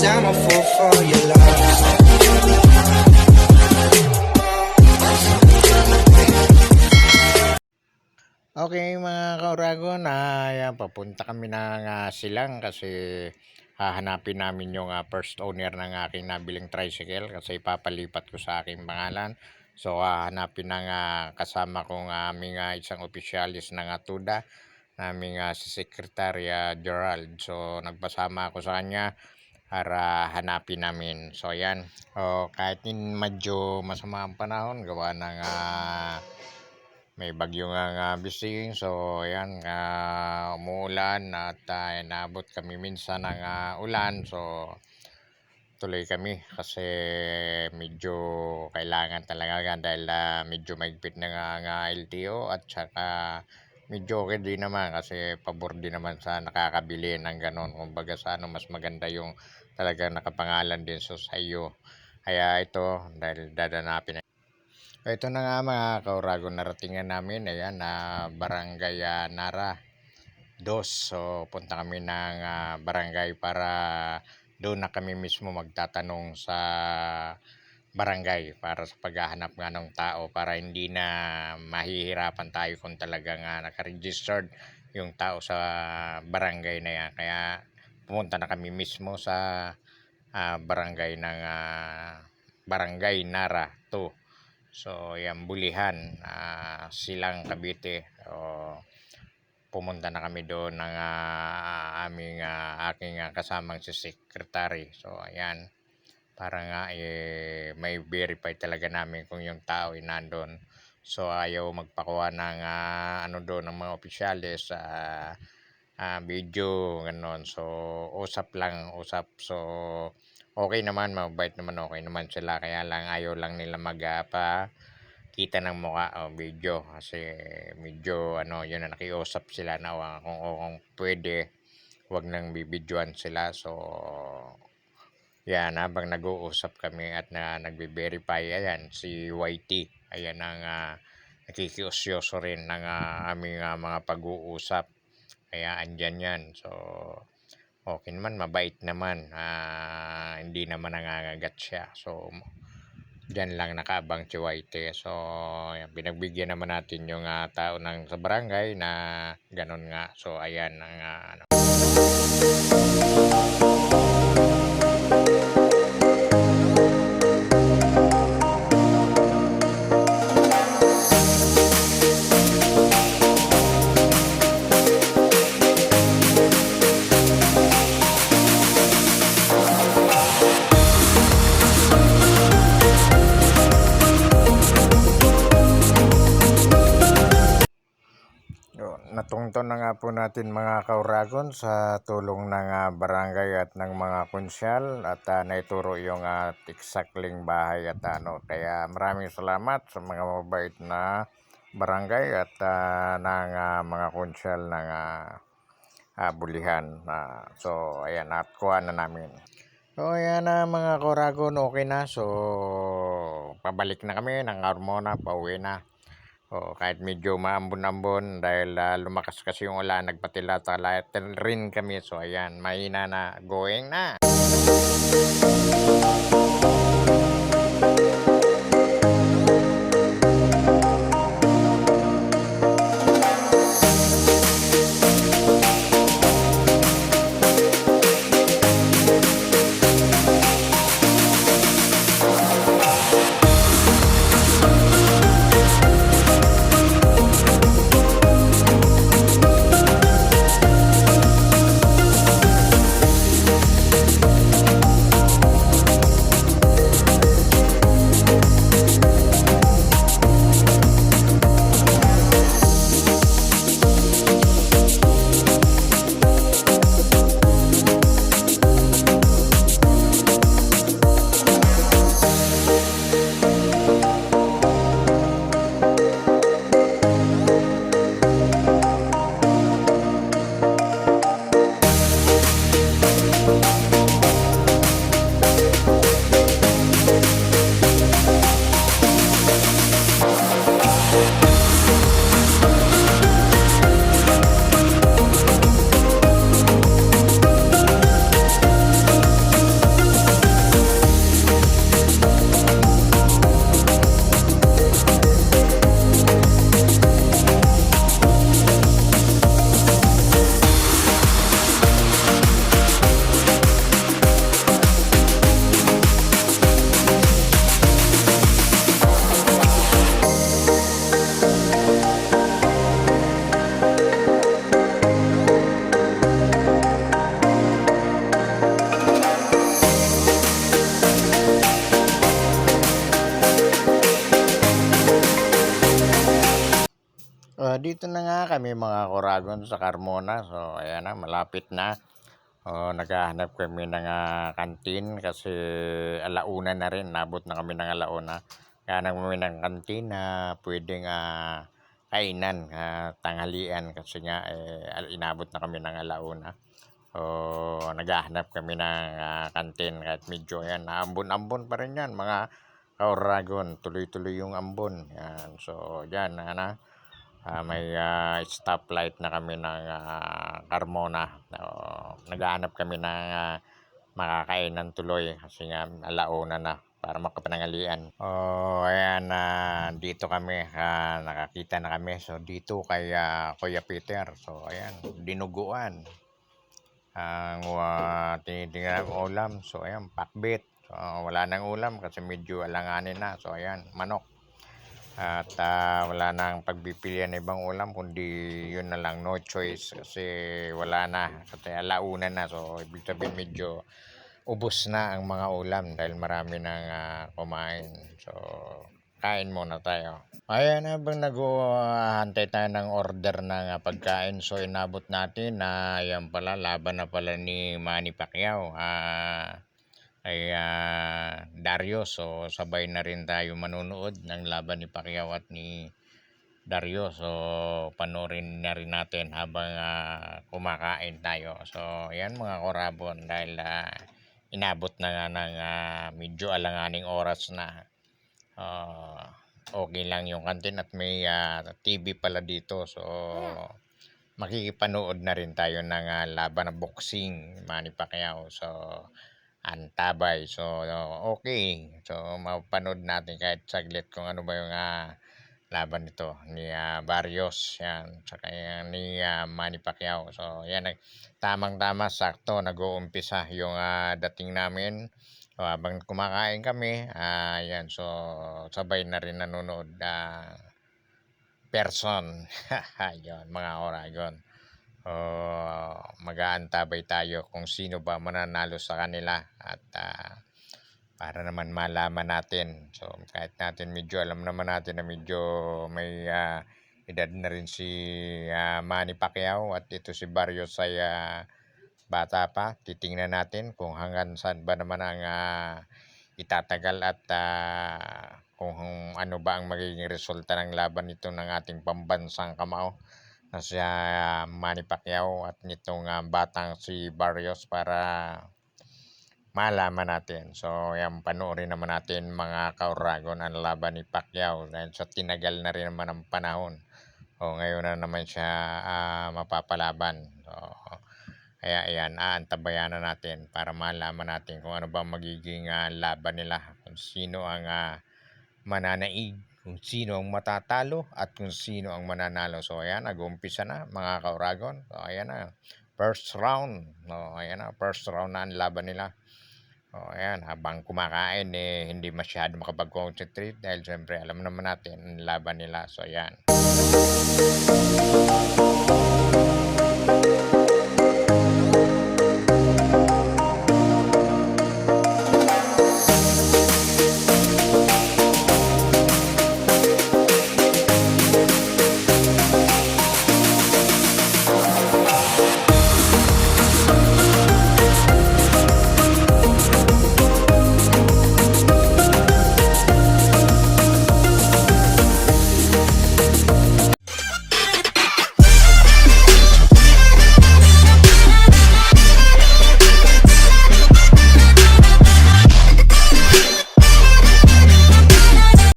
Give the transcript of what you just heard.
I'm a fool for your love. Okay mga kauragon, yan, papunta kami ng Silang kasi hahanapin namin yung first owner ng aking nabiling tricycle kasi ipapalipat ko sa aking pangalan. So hahanapin ng kasama kong aming isang opisyalis ng TUDA, naming si Secretary Gerald. So nagpasama ako sa kanya para hanapin namin. So yan, kahit medyo masama ang panahon gawa ng may bagyo nga bising, so ayan, umuulan at inabot kami minsan ng ulan, so tuloy kami kasi medyo kailangan talaga dahil medyo maigpit na nga LTO at saka medyo okay din naman kasi pabor din naman sa nakakabili ng ganon. Kumbaga sa mas maganda yung talagang nakapangalan din so sa iyo. Kaya ito dahil dadanapin. Ito na nga mga kauragon, naratingan namin, ayan, na Barangay Nara 2. So punta kami ng barangay para doon na kami mismo magtatanong sa barangay para sa paghahanap nga ng tao para hindi na mahihirapan tayo kung talagang nakaregistered yung tao sa barangay na yan. Kaya pumunta na kami mismo sa barangay ng Barangay Nara 2. So yan, Bulihan, Silang, Cavite. So, pumunta na kami doon ng aking kasamang si Secretary. So ayan, para nga may verify talaga namin kung yung tao ay nandun. So ayaw magpakuha ng ano doon ng mga opisyalis, video, ganon. So usap. So okay naman, mabait naman, okay naman sila. Kaya lang ayaw lang nila kita ng mukha o video kasi medyo yun na nakiusap sila na kung pwede wag nang bibidyoan sila. So yan, habang nag-uusap kami at nagbe-verify, ayan si YT, ayan ang nakikiusyoso rin ng aming mga pag-uusap. Kaya andyan yan. So okay naman, mabait naman, hindi naman nangangagat siya. So dyan lang nakaabang si YT. So yan, pinagbigyan naman natin yung tao ng sa barangay na ganun nga. So ayan ang natungtong na nga po natin mga kauragon sa tulong ng barangay at ng mga konsyal at naituro yung eksakling bahay at kaya maraming salamat sa mga mabait na barangay at ng mga konsyal ng Bulihan. So ayan, at kuha na namin. So ayan na mga kauragon, okay na. So pabalik na kami ng Carmona, pauwi na. Kahit medyo maambon-ambon dahil lumakas kasi yung ulan, nagpatila-tala rin kami. So ayan, mahina na, going na. nandito na nga kami mga Kuragon sa Carmona. So ayan na, malapit na. Naghahanap kami ng kantin kasi alauna na rin. Nabot na kami ng alauna. Hanap kami ng kantin na pwedeng kainan, tanghalian kasi nga inabot na kami ng alauna. So naghahanap kami ng kantin kahit medyo yan. Ambon-ambon pa rin yan mga Kauragon. Tuloy-tuloy yung ambon. Yan. So yan may stoplight na kami ng Carmona. Naghahanap kami ng makakainan tuloy kasi nga alauna na para makapanangalian. Ayan, dito kami, nakakita na kami. So dito kay Kuya Peter. So ayan, dinuguan. Ang tinitingnan ng ulam. So ayan, pakbit. So wala nang ulam kasi medyo alanganin na. So ayan, manok. At wala nang pagpipilian ng ibang ulam kundi yun na lang, no choice kasi wala na kasi alauna na. So ibig sabihin medyo ubos na ang mga ulam dahil marami nang kumain. So kain muna tayo. Ayan, habang nag-hantay tayo ng order ng pagkain, so inabot natin na yan pala, laban na pala ni Manny Pacquiao ay Darius. So sabay na rin tayo manonood ng laban ni Pacquiao at ni Darius. So panoorin na rin natin habang kumakain tayo. So ayan mga Korabon, dahil inabot na nga ng medyo alanganing oras na. Okay lang yung kantin at may TV pala dito. So makikipanood na rin tayo ng laban ng boxing Manny Pacquiao. So antabay. So okay. So mapanood natin kahit saglit kung ano ba yung laban nito ni Barrios, yan, saka ni Manny Pacquiao. So yan, tamang-tama, sakto nag-uumpisa yung dating namin. So, habang kumakain kami, yan, so sabay na rin nanonood person. Yun mga Oragon. Mag-aantabay tayo kung sino ba mananalo sa kanila at para naman malaman natin. So kahit natin medyo alam naman natin na medyo may edad na rin si Manny Pacquiao at ito si Barrios ay bata pa. Titingnan natin kung hanggang saan ba naman ang itatagal at kung ano ba ang magiging resulta ng laban nito ng ating pambansang kamao na si Manny Pacquiao at nitong batang si Barrios para malaman natin. So yan, panoorin naman natin mga Kauragon ang laban ni Pacquiao dahil sa tinagal na rin naman ang panahon. Ngayon na naman siya mapapalaban. So kaya ayan, antabayan na natin para malaman natin kung ano ba magiging laban nila, kung sino ang mananaig, kung sino ang matatalo at kung sino ang mananalo. So ayan, nag-uumpisa na mga Kauragon. So ayan na, first round. So ayan na, first round na ang laban nila. Ayan, habang kumakain hindi masyado makapag-concentrate dahil siyempre alam naman natin ang laban nila. So ayan.